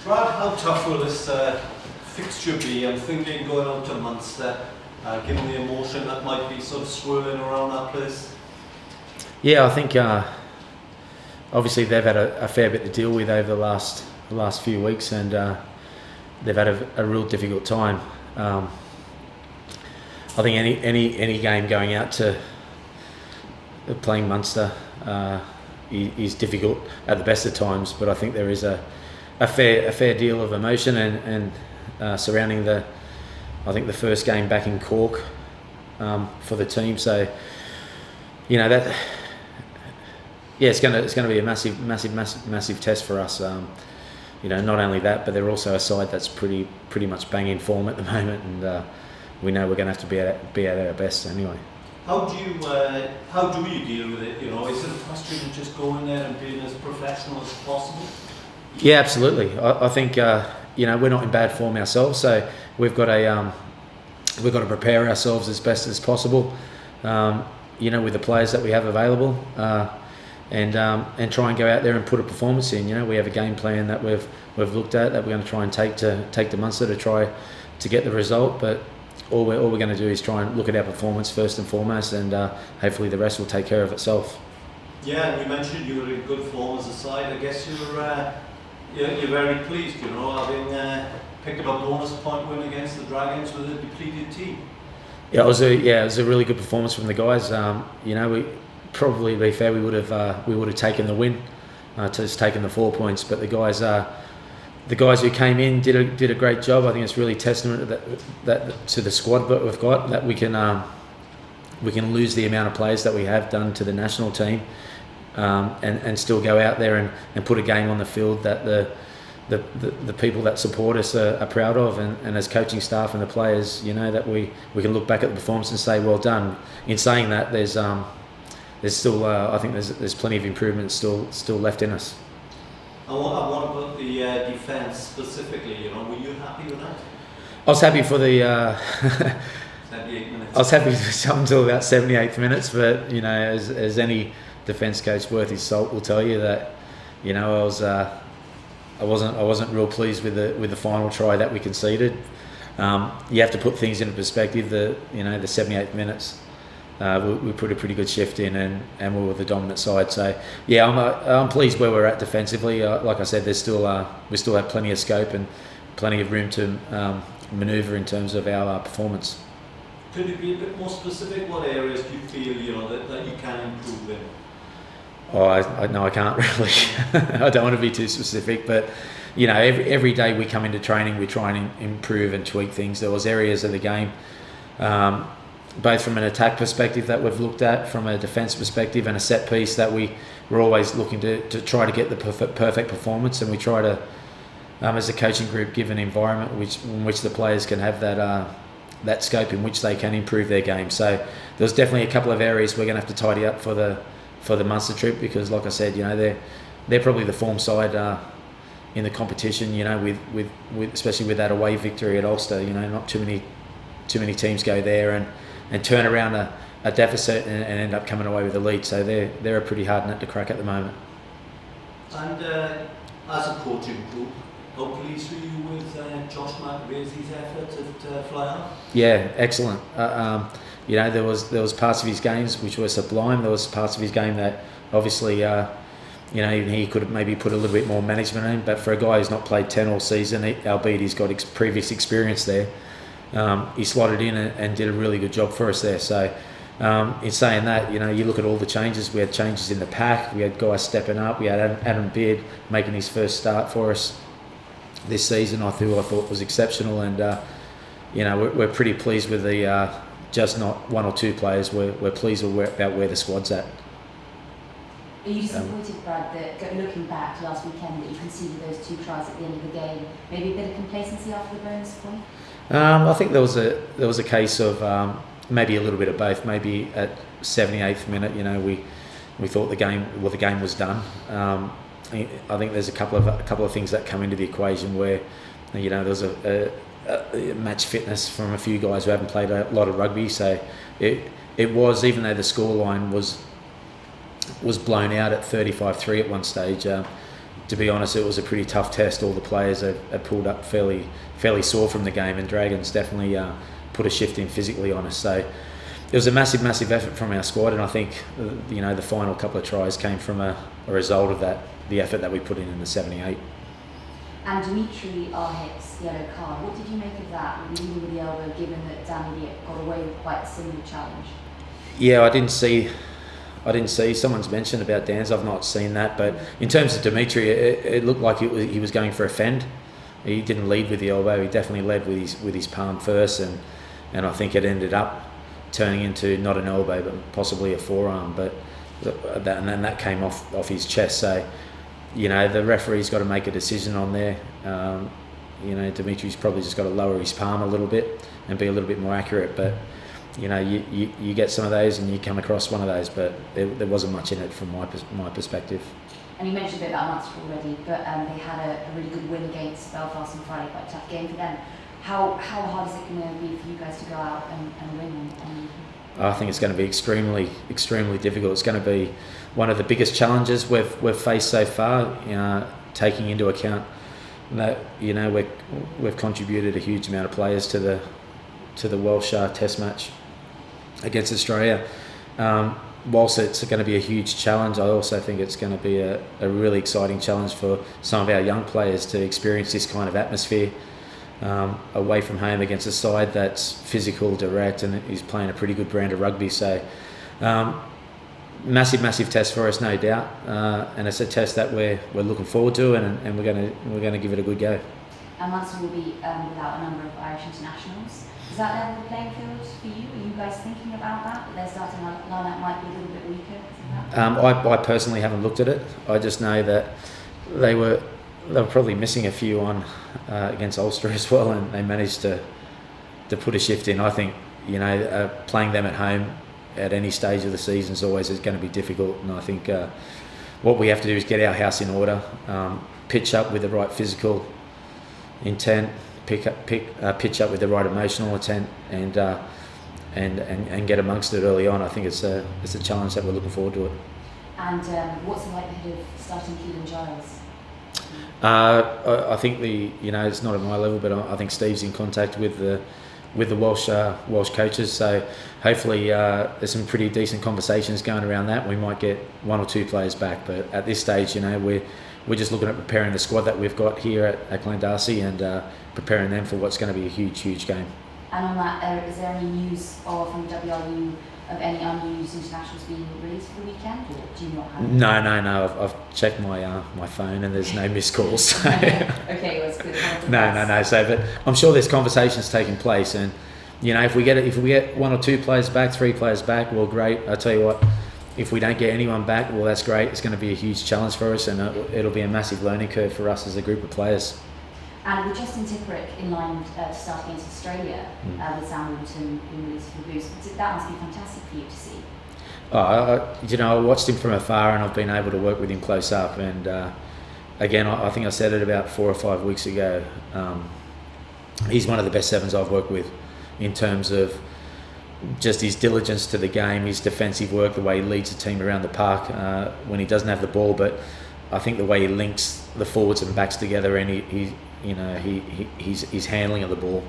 Brad, how tough will this fixture be? I'm thinking going out to Munster, given the emotion that might be sort of swirling around that place. Yeah, I think obviously they've had a fair bit to deal with over the last few weeks, and they've had a real difficult time. I think any game going out to playing Munster is difficult at the best of times, but I think there is a fair deal of emotion and surrounding the first game back in Cork for the team. So that it's going to be a massive test for us. Not only that, but they're also a side that's pretty much banging form at the moment, and we know we're going to have to be at our best anyway. How do you deal with it? Is it a question of just going there and being as professional as possible? Yeah, absolutely. I think we're not in bad form ourselves, so we've got to prepare ourselves as best as possible. With the players that we have available, and try and go out there and put a performance in. We have a game plan that we've looked at that we're going to try and take to Munster to try to get the result, but all we're going to do is try and look at our performance first and foremost, and hopefully the rest will take care of itself. Yeah, and you mentioned you were in good form as a side. I guess you're very pleased, having picked up a bonus point win against the Dragons with a depleted team. Yeah, it was a really good performance from the guys. We probably, to be fair, we would have taken the win, just taken the 4 points, but the guys who came in did a great job. I think it's really testament that to the squad that we've got, that we can lose the amount of players that we have done to the national team, and still go out there and put a game on the field that the people that support us are proud of, and as coaching staff and the players, that we can look back at the performance and say well done. In saying that, there's still I think there's plenty of improvement still left in us. And what about the defence specifically? Were you happy with that? I was happy for the 78 minutes. I was happy up until about 78 minutes, but as any defence coach worth his salt will tell you that I wasn't real pleased with the final try that we conceded. You have to put things into perspective. The 78 minutes. We put a pretty good shift in, and we were the dominant side. So yeah, I'm pleased where we're at defensively. Like I said, we still have plenty of scope and plenty of room to manoeuvre in terms of our performance. Could you be a bit more specific? What areas do you feel that you can improve in? Oh, I can't really. I don't want to be too specific, but every day we come into training, we try and improve and tweak things. There was areas of the game, both from an attack perspective that we've looked at, from a defence perspective, and a set piece that we're always looking to try to get the perfect performance, and we try to, as a coaching group, give an environment in which the players can have that scope in which they can improve their game. So there's definitely a couple of areas we're going to have to tidy up for the Munster trip, because like I said, they're probably the form side in the competition. With especially with that away victory at Ulster, not too many teams go there and turn around a deficit and end up coming away with the lead. So they're a pretty hard nut to crack at the moment. And as a coaching group, how pleased were you with Josh McAvey's effort at Fly On? Yeah, excellent. There was parts of his games which were sublime. There was parts of his game that obviously he could have maybe put a little bit more management in. But for a guy who's not played 10 all season, albeit he's got previous experience there, he slotted in and did a really good job for us there. So in saying that, you look at all the changes. We had changes in the pack. We had guys stepping up. We had Adam Beard making his first start for us this season. I thought was exceptional, and we're pretty pleased with the just not one or two players. We're pleased about where the squad's at. Are you disappointed, Brad, that looking back last weekend that you conceded those 2 tries at the end of the game? Maybe a bit of complacency after the bonus point? I think there was a case of maybe a little bit of both. Maybe at 78th minute, we thought the game was done. I think there's a couple of things that come into the equation where there was a match fitness from a few guys who haven't played a lot of rugby. So it was, even though the scoreline was blown out at 35-3 at one stage, to be honest, it was a pretty tough test. All the players had pulled up fairly sore from the game, and Dragons definitely put a shift in physically on us. So it was a massive effort from our squad, and I think the final couple of tries came from a result of that, the effort that we put in the 78. And Dimitri Arhip's yellow card, what did you make of that, leading with the elbow, given that Danny got away with quite a similar challenge? Yeah, I didn't see. Someone's mentioned about Dan's. I've not seen that, but in terms of Dimitri, it looked like he was going for a fend. He didn't lead with the elbow. He definitely led with his palm first, and I think it ended up turning into not an elbow, but possibly a forearm. But that came off his chest. So, the referee's got to make a decision on there. Dimitri's probably just got to lower his palm a little bit and be a little bit more accurate. But you get some of those and you come across one of those, but there wasn't much in it from my perspective. And you mentioned a bit about Munster already, but they had a really good win against Belfast on Friday, quite a tough game for them. How hard is it going to be for you guys to go out and win? I think it's going to be extremely difficult. It's going to be one of the biggest challenges we've faced so far, taking into account that we've contributed a huge amount of players to the Welsh Test match against Australia. Whilst it's going to be a huge challenge, I also think it's going to be a really exciting challenge for some of our young players to experience this kind of atmosphere away from home against a side that's physical, direct, and is playing a pretty good brand of rugby. So massive test for us, no doubt, and it's a test that we're looking forward to, and we're going to give it a good go. And Munster will be without a number of Irish internationals. Is that level the playing field for you? Are you guys thinking about that their starting lineup might be a little bit weaker? I personally haven't looked at it. I just know that they were probably missing a few on against Ulster as well, and they managed to put a shift in. I think playing them at home at any stage of the season is always going to be difficult, and I think what we have to do is get our house in order, pitch up with the right physical intent, pitch up with the right emotional intent, and get amongst it early on. I think it's a challenge that we're looking forward to it. And what's the likelihood of starting Keelan Giles? I think it's not at my level, but I think Steve's in contact with the Welsh coaches, so hopefully there's some pretty decent conversations going around that. We might get one or two players back, but at this stage, we're just looking at preparing the squad that we've got here at Llandarcy and preparing them for what's going to be a huge game. And on that, is there any news from WRU of any unused internationals being released for the weekend, or do you not have it? No. I've checked my phone and there's no missed calls. So. Okay, well, it's good. No. So, but I'm sure there's conversations taking place, and if we get one or two players back, three players back, well, great. I tell you what, if we don't get anyone back, well, that's great. It's going to be a huge challenge for us, and it'll be a massive learning curve for us as a group of players. And with Justin Tipperick in line to start against Australia, with Sam Wilton being released for the Boost, that must be fantastic for you to see. I watched him from afar, and I've been able to work with him close up. And again, I think I said it about 4 or 5 weeks ago. He's one of the best sevens I've worked with in terms of just his diligence to the game, his defensive work, the way he leads the team around the park when he doesn't have the ball. But I think the way he links the forwards and backs together, and his handling of the ball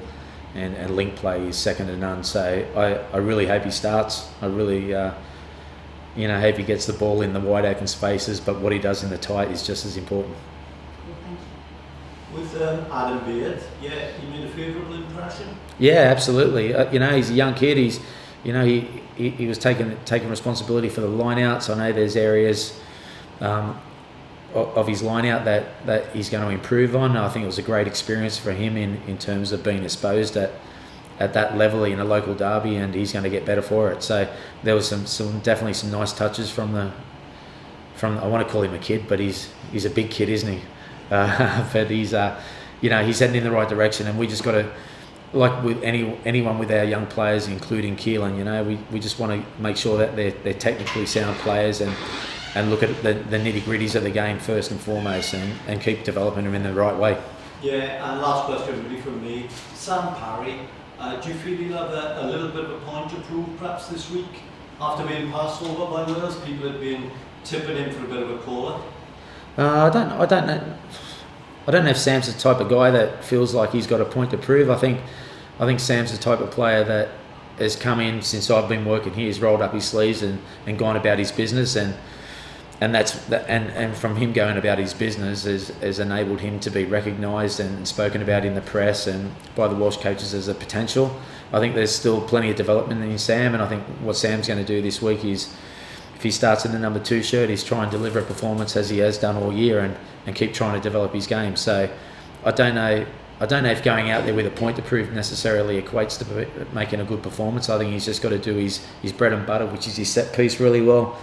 and link play is second to none. So I really hope he starts. I really hope he gets the ball in the wide open spaces, but what he does in the tight is just as important. With Adam Beard, he made a favourable impression. Yeah, absolutely. He's a young kid. He was taking responsibility for the line-outs. I know there's areas of his line-out that he's going to improve on. I think it was a great experience for him in terms of being exposed at that level in a local derby, and he's going to get better for it. So there was definitely some nice touches from I want to call him a kid, but he's a big kid, isn't he? But he's he's heading in the right direction, and we just got to, like with anyone with our young players, including Keelan, we just want to make sure that they're technically sound players and look at the nitty-gritties of the game first and foremost, and keep developing them in the right way. Yeah, and last question really from me. Sam Parry, do you feel he'll have a little bit of a point to prove perhaps this week? After being passed over by Wales, people had been tipping him for a bit of a caller. I don't know. I don't know if Sam's the type of guy that feels like he's got a point to prove. I think Sam's the type of player that has come in since I've been working here. He's rolled up his sleeves and gone about his business, and from him going about his business has enabled him to be recognised and spoken about in the press and by the Welsh coaches as a potential. I think there's still plenty of development in Sam, and I think what Sam's going to do this week is, if he starts in the number 2 shirt, he's try and deliver a performance as he has done all year and keep trying to develop his game. So I don't know if going out there with a point to prove necessarily equates to making a good performance. I think he's just got to do his bread and butter, which is his set piece, really well.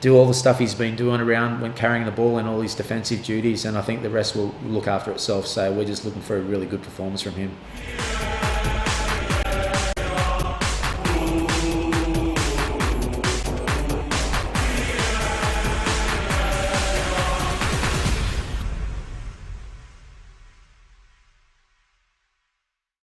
Do all the stuff he's been doing around when carrying the ball and all his defensive duties, and I think the rest will look after itself. So we're just looking for a really good performance from him.